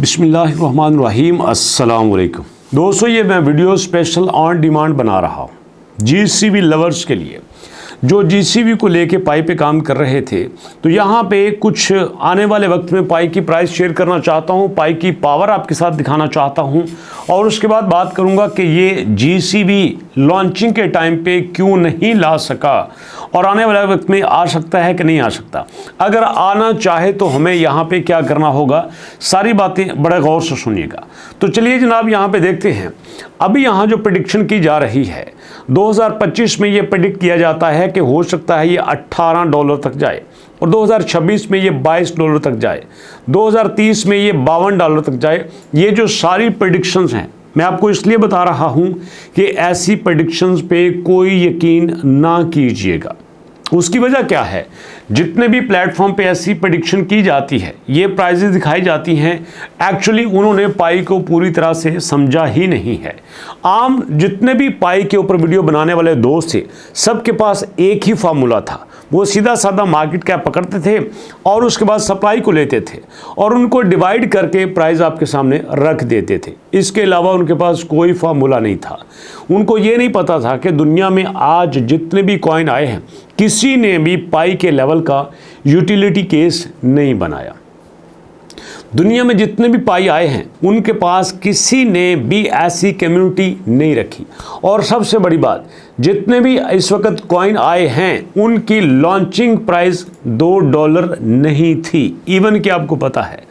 बिस्मिल्लाहिर्रहमानिर्रहीम अस्सलाम वालेकुम दोस्तों, ये मैं वीडियो स्पेशल ऑन डिमांड बना रहा हूँ जीसीबी लवर्स के लिए जो जीसीबी को लेके पाई पे काम कर रहे थे। तो यहाँ पे कुछ आने वाले वक्त में पाई की प्राइस शेयर करना चाहता हूँ, पाई की पावर आपके साथ दिखाना चाहता हूँ और उसके बाद बात करूँगा कि ये जीसीबी लॉन्चिंग के टाइम पे क्यों नहीं ला सका और आने वाले वक्त में आ सकता है कि नहीं आ सकता। अगर आना चाहे तो हमें यहाँ पे क्या करना होगा, सारी बातें बड़े गौर से सुनिएगा। तो चलिए जनाब, यहाँ पे देखते हैं। अभी यहाँ जो प्रेडिक्शन की जा रही है 2025 में ये प्रेडिक्ट किया जाता है कि हो सकता है ये $18 तक जाए और 2026 में ये $22 तक जाए, 2030 में ये $52 तक जाए। ये जो सारी प्रेडिक्शंस हैं मैं आपको इसलिए बता रहा हूं कि ऐसी प्रेडिक्शंस पे कोई यकीन ना कीजिएगा। उसकी वजह क्या है, जितने भी प्लेटफॉर्म पे ऐसी प्रेडिक्शन की जाती है, ये प्राइजेस दिखाई जाती हैं, एक्चुअली उन्होंने पाई को पूरी तरह से समझा ही नहीं है। आम जितने भी पाई के ऊपर वीडियो बनाने वाले दोस्त थे, सबके पास एक ही फार्मूला था। वो सीधा साधा मार्केट कैप पकड़ते थे और उसके बाद सप्लाई को लेते थे और उनको डिवाइड करके प्राइस आपके सामने रख देते थे। इसके अलावा उनके पास कोई फार्मूला नहीं था। उनको ये नहीं पता था कि दुनिया में आज जितने भी कॉइन आए हैं, किसी ने भी पाई के लेवल का यूटिलिटी केस नहीं बनाया। दुनिया में जितने भी पाई आए हैं उनके पास किसी ने भी ऐसी कम्युनिटी नहीं रखी। और सबसे बड़ी बात, जितने भी इस वक्त कॉइन आए हैं उनकी लॉन्चिंग प्राइस $2 नहीं थी। इवन कि आपको पता है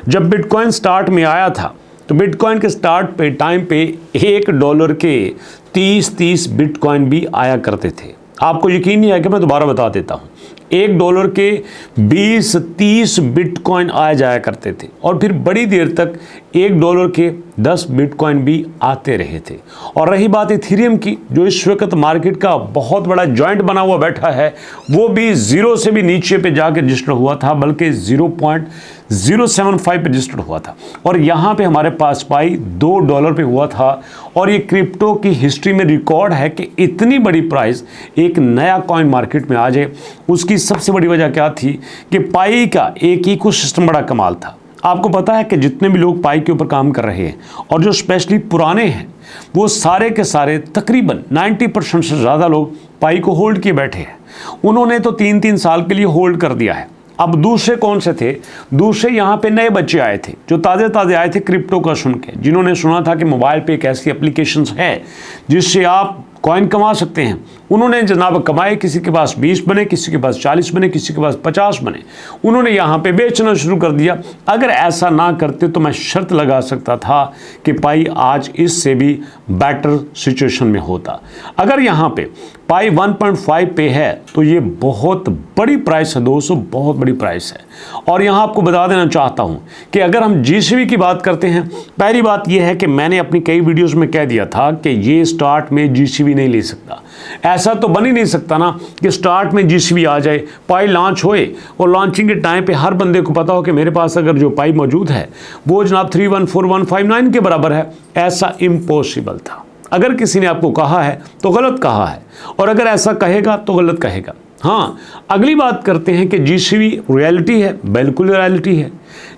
जब बिटकॉइन स्टार्ट में आया था तो बिटकॉइन के स्टार्ट पे टाइम पे $1 के 30 बिटकॉइन भी आया करते थे। आपको यकीन नहीं है कि मैं दोबारा बता देता हूँ, $1 के 20-30 बिटकॉइन आ जाया करते थे और फिर बड़ी देर तक $1 के 10 बिटकॉइन भी आते रहे थे। और रही बात इथेरियम की, जो इस वक्त मार्केट का बहुत बड़ा जॉइंट बना हुआ बैठा है, वो भी 0 से भी नीचे पे जाकर रजिस्टर हुआ था, बल्कि 0.075 पे रजिस्टर हुआ था और यहाँ पे हमारे पास पाई $2 पे हुआ था। और ये क्रिप्टो की हिस्ट्री में रिकॉर्ड है कि इतनी बड़ी प्राइस एक नया कॉइन मार्केट में आ जाए। उसकी सबसे बड़ी वजह क्या थी कि पाई का एक इकोसिस्टम बड़ा कमाल था। आपको पता है कि जितने भी लोग पाई के ऊपर काम कर रहे हैं और जो स्पेशली पुराने हैं, वो सारे के सारे तकरीबन 90% से ज़्यादा लोग पाई को होल्ड किए बैठे हैं। उन्होंने तो 3-3 साल के लिए होल्ड कर दिया है। अब दूसरे कौन से थे? दूसरे यहाँ पे नए बच्चे आए थे जो ताज़े आए थे क्रिप्टो का सुन के, जिन्होंने सुना था कि मोबाइल पे एक ऐसी एप्लीकेशंस है जिससे आप कॉइन कमा सकते हैं। उन्होंने जनाब कमाए, किसी के पास 20 बने, किसी के पास 40 बने, किसी के पास 50 बने। उन्होंने यहाँ पे बेचना शुरू कर दिया। अगर ऐसा ना करते तो मैं शर्त लगा सकता था कि पाई आज इससे भी बेटर सिचुएशन में होता। अगर यहाँ पे पाई 1.5 पे है तो ये बहुत बड़ी प्राइस है दोस्तों, बहुत बड़ी प्राइस है। और यहाँ आपको बता देना चाहता हूँ कि अगर हम जीसीबी की बात करते हैं, पहली बात यह है कि मैंने अपनी कई वीडियोस में कह दिया था कि ये स्टार्ट में जीसीबी नहीं ले सकता। ऐसा तो बन ही नहीं सकता ना कि स्टार्ट में जीसीबी आ जाए, पाई लॉन्च होए और लॉन्चिंग के टाइम पे हर बंदे को पता हो कि मेरे पास अगर जो पाई मौजूद है वो जनाब 314159 के बराबर है। ऐसा इम्पॉसिबल था। अगर किसी ने आपको कहा है तो गलत कहा है और अगर ऐसा कहेगा तो गलत कहेगा। हाँ, अगली बात करते हैं कि जीसीबी रियलिटी है। बिल्कुल रियलिटी है।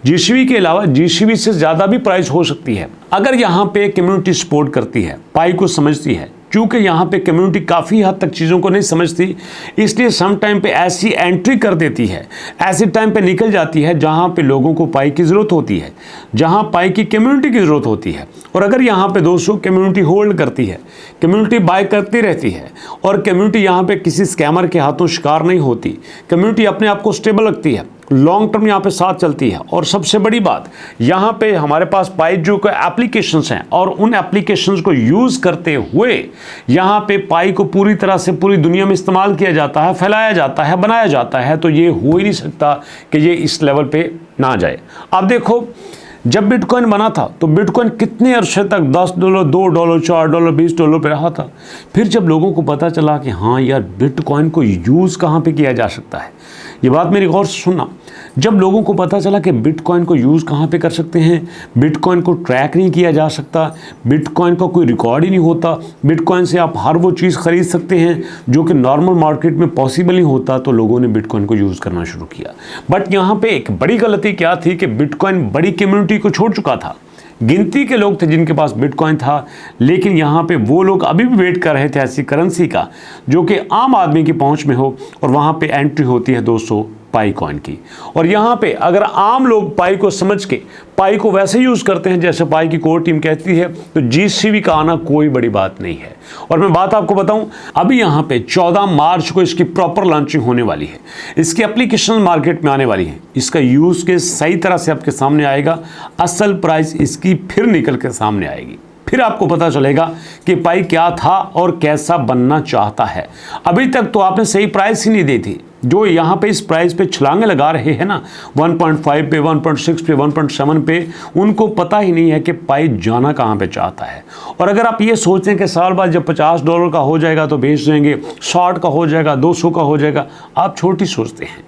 जीसीबी के अलावा जीसीबी से ज़्यादा भी प्राइस हो सकती है अगर यहाँ पे कम्युनिटी सपोर्ट करती है, पाई को समझती है। क्योंकि यहाँ पे कम्युनिटी काफ़ी हद तक चीज़ों को नहीं समझती, इसलिए सम टाइम पे ऐसी एंट्री कर देती है, ऐसे टाइम पे निकल जाती है जहाँ पे लोगों को पाई की ज़रूरत होती है, जहाँ पाई की कम्युनिटी की ज़रूरत होती है। और अगर यहाँ पे दोस्तों कम्युनिटी होल्ड करती है, कम्युनिटी बाय करती रहती है और कम्युनिटी यहाँ पे किसी स्कैमर के हाथों शिकार नहीं होती, कम्युनिटी अपने आप को स्टेबल रखती है, लॉन्ग टर्म यहाँ पे साथ चलती है। और सबसे बड़ी बात, यहाँ पे हमारे पास पाई जो एप्लीकेशंस हैं और उन एप्लीकेशंस को यूज़ करते हुए यहाँ पे पाई को पूरी तरह से पूरी दुनिया में इस्तेमाल किया जाता है, फैलाया जाता है, बनाया जाता है। तो ये हो ही नहीं सकता कि ये इस लेवल पे ना जाए। अब देखो, जब बिटकॉइन बना था तो बिटकॉइन कितने अरसे तक $10, $2, $4, $20 पे रहा था। फिर जब लोगों को पता चला कि हाँ यार, बिटकॉइन को यूज़ कहाँ पे किया जा सकता है, ये बात मेरी गौर से सुनना, जब लोगों को पता चला कि बिटकॉइन को यूज़ कहाँ पे कर सकते हैं, बिटकॉइन को ट्रैक नहीं किया जा सकता, बिटकॉइन का कोई रिकॉर्ड ही नहीं होता, बिटकॉइन से आप हर वो चीज़ खरीद सकते हैं जो कि नॉर्मल मार्केट में पॉसिबल नहीं होता, तो लोगों ने बिटकॉइन को यूज़ करना शुरू किया। बट यहाँ पे एक बड़ी गलती क्या थी कि बिटकॉइन बड़ी कम्युनिटी को छोड़ चुका था। गिनती के लोग थे जिनके पास बिटकॉइन था, लेकिन यहाँ पे वो लोग अभी भी वेट कर रहे थे ऐसी करेंसी का जो कि आम आदमी की पहुँच में हो, और वहाँ पे एंट्री होती है 200 पाई कॉइन की। और यहाँ पे अगर आम लोग पाई को समझ के पाई को वैसे यूज़ करते हैं जैसे पाई की कोर टीम कहती है, तो जीसीवी का आना कोई बड़ी बात नहीं है। और मैं बात आपको बताऊं, अभी यहाँ पे 14 मार्च को इसकी प्रॉपर लॉन्चिंग होने वाली है, इसकी एप्लीकेशन मार्केट में आने वाली है, इसका यूज़ केस सही तरह से आपके सामने आएगा, असल प्राइस इसकी फिर निकल के सामने आएगी, फिर आपको पता चलेगा कि पाई क्या था और कैसा बनना चाहता है। अभी तक तो आपने सही प्राइस ही नहीं दी थी। जो यहाँ पे इस प्राइस पे छलांगे लगा रहे हैं ना, 1.5 पे, 1.6 पे, 1.7 पे, उनको पता ही नहीं है कि पाई जाना कहाँ पे चाहता है। और अगर आप ये सोचते हैं कि साल बाद जब $50 का हो जाएगा तो बेच देंगे, 60 का हो जाएगा, 200 का हो जाएगा, आप छोटी सोचते हैं।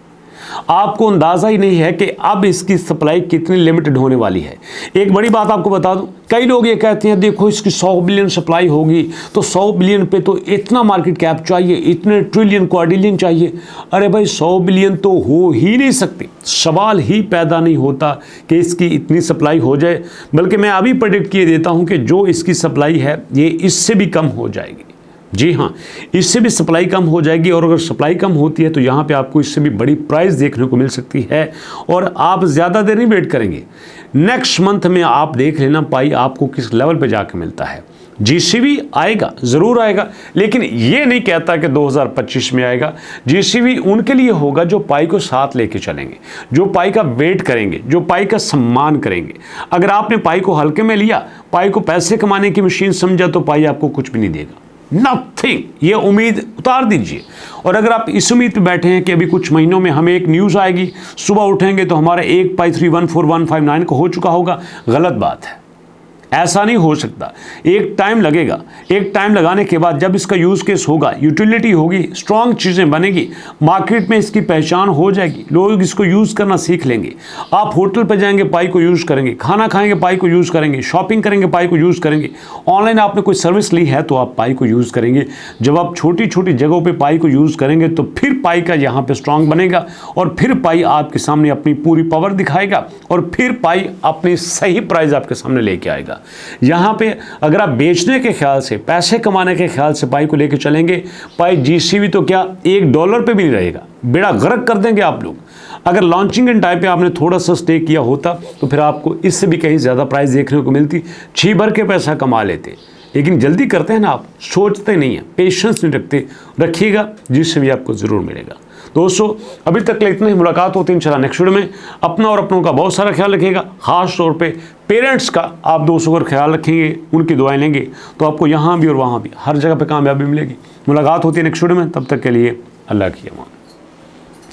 आपको अंदाज़ा ही नहीं है कि अब इसकी सप्लाई कितनी लिमिटेड होने वाली है। एक बड़ी बात आपको बता दूं, कई लोग ये कहते हैं देखो इसकी 100 बिलियन सप्लाई होगी तो 100 बिलियन पे तो इतना मार्केट कैप चाहिए, इतने ट्रिलियन क्वाड्रिलियन चाहिए। अरे भाई 100 बिलियन तो हो ही नहीं सकती, सवाल ही पैदा नहीं होता कि इसकी इतनी सप्लाई हो जाए। बल्कि मैं अभी प्रेडिक्ट किए देता हूँ कि जो इसकी सप्लाई है ये इससे भी कम हो जाएगी। जी हाँ, इससे भी सप्लाई कम हो जाएगी, और अगर सप्लाई कम होती है तो यहाँ पे आपको इससे भी बड़ी प्राइस देखने को मिल सकती है, और आप ज़्यादा देर नहीं वेट करेंगे। नेक्स्ट मंथ में आप देख लेना पाई आपको किस लेवल पे जाके मिलता है। जीसीवी आएगा, ज़रूर आएगा, लेकिन ये नहीं कहता कि 2025 में आएगा। जीसीवी उनके लिए होगा जो पाई को साथ लेके चलेंगे, जो पाई का वेट करेंगे, जो पाई का सम्मान करेंगे। अगर आपने पाई को हल्के में लिया, पाई को पैसे कमाने की मशीन समझा, तो पाई आपको कुछ भी नहीं देगा, नथिंग। ये उम्मीद उतार दीजिए। और अगर आप इस उम्मीद पे बैठे हैं कि अभी कुछ महीनों में हमें एक न्यूज़ आएगी, सुबह उठेंगे तो हमारा 1 पाई 314,159 को हो चुका होगा, गलत बात है। ऐसा नहीं हो सकता। एक टाइम लगेगा, एक टाइम लगाने के बाद जब इसका यूज़ केस होगा, यूटिलिटी होगी, स्ट्रॉन्ग चीज़ें बनेगी, मार्केट में इसकी पहचान हो जाएगी, लोग इसको यूज़ करना सीख लेंगे। आप होटल पर जाएंगे, पाई को यूज़ करेंगे, खाना खाएंगे, पाई को यूज़ करेंगे, शॉपिंग करेंगे, पाई को यूज़ करेंगे, ऑनलाइन आपने कोई सर्विस ली है तो आप पाई को यूज़ करेंगे। जब आप छोटी छोटी जगहों पर पाई को यूज़ करेंगे तो फिर पाई का यहाँ पर स्ट्रॉन्ग बनेगा, और फिर पाई आपके सामने अपनी पूरी पावर दिखाएगा, और फिर पाई अपनी सही प्राइस आपके सामने लेके आएगा। यहाँ पे अगर आप बेचने के ख्याल से, पैसे कमाने के ख्याल से पाई को लेके चलेंगे, पाई जीसीवी तो क्या $1 पे भी नहीं रहेगा, बेड़ा गर्क कर देंगे आप लोग। अगर लॉन्चिंग एंड टाइम पे आपने थोड़ा सा स्टे किया होता तो फिर आपको इससे भी कहीं ज़्यादा प्राइस देखने को मिलती, छी भर के पैसा कमा लेते। लेकिन जल्दी करते हैं ना आप, सोचते नहीं हैं, पेशेंस नहीं रखते। रखिएगा, जिससे भी आपको ज़रूर मिलेगा। दोस्तों अभी तक के लिए इतना ही, मुलाकात होती है इंशाल्लाह नेक्स्ट वीडियो में। अपना और अपनों का बहुत सारा ख्याल रखिएगा, खास तौर पे पेरेंट्स का आप दोस्तों का ख्याल रखेंगे, उनकी दुआएं लेंगे तो आपको यहाँ भी और वहाँ भी हर जगह पे कामयाबी मिलेगी। मुलाकात होती है नेक्स्ट वीडियो में, तब तक के लिए अल्लाह की अमान।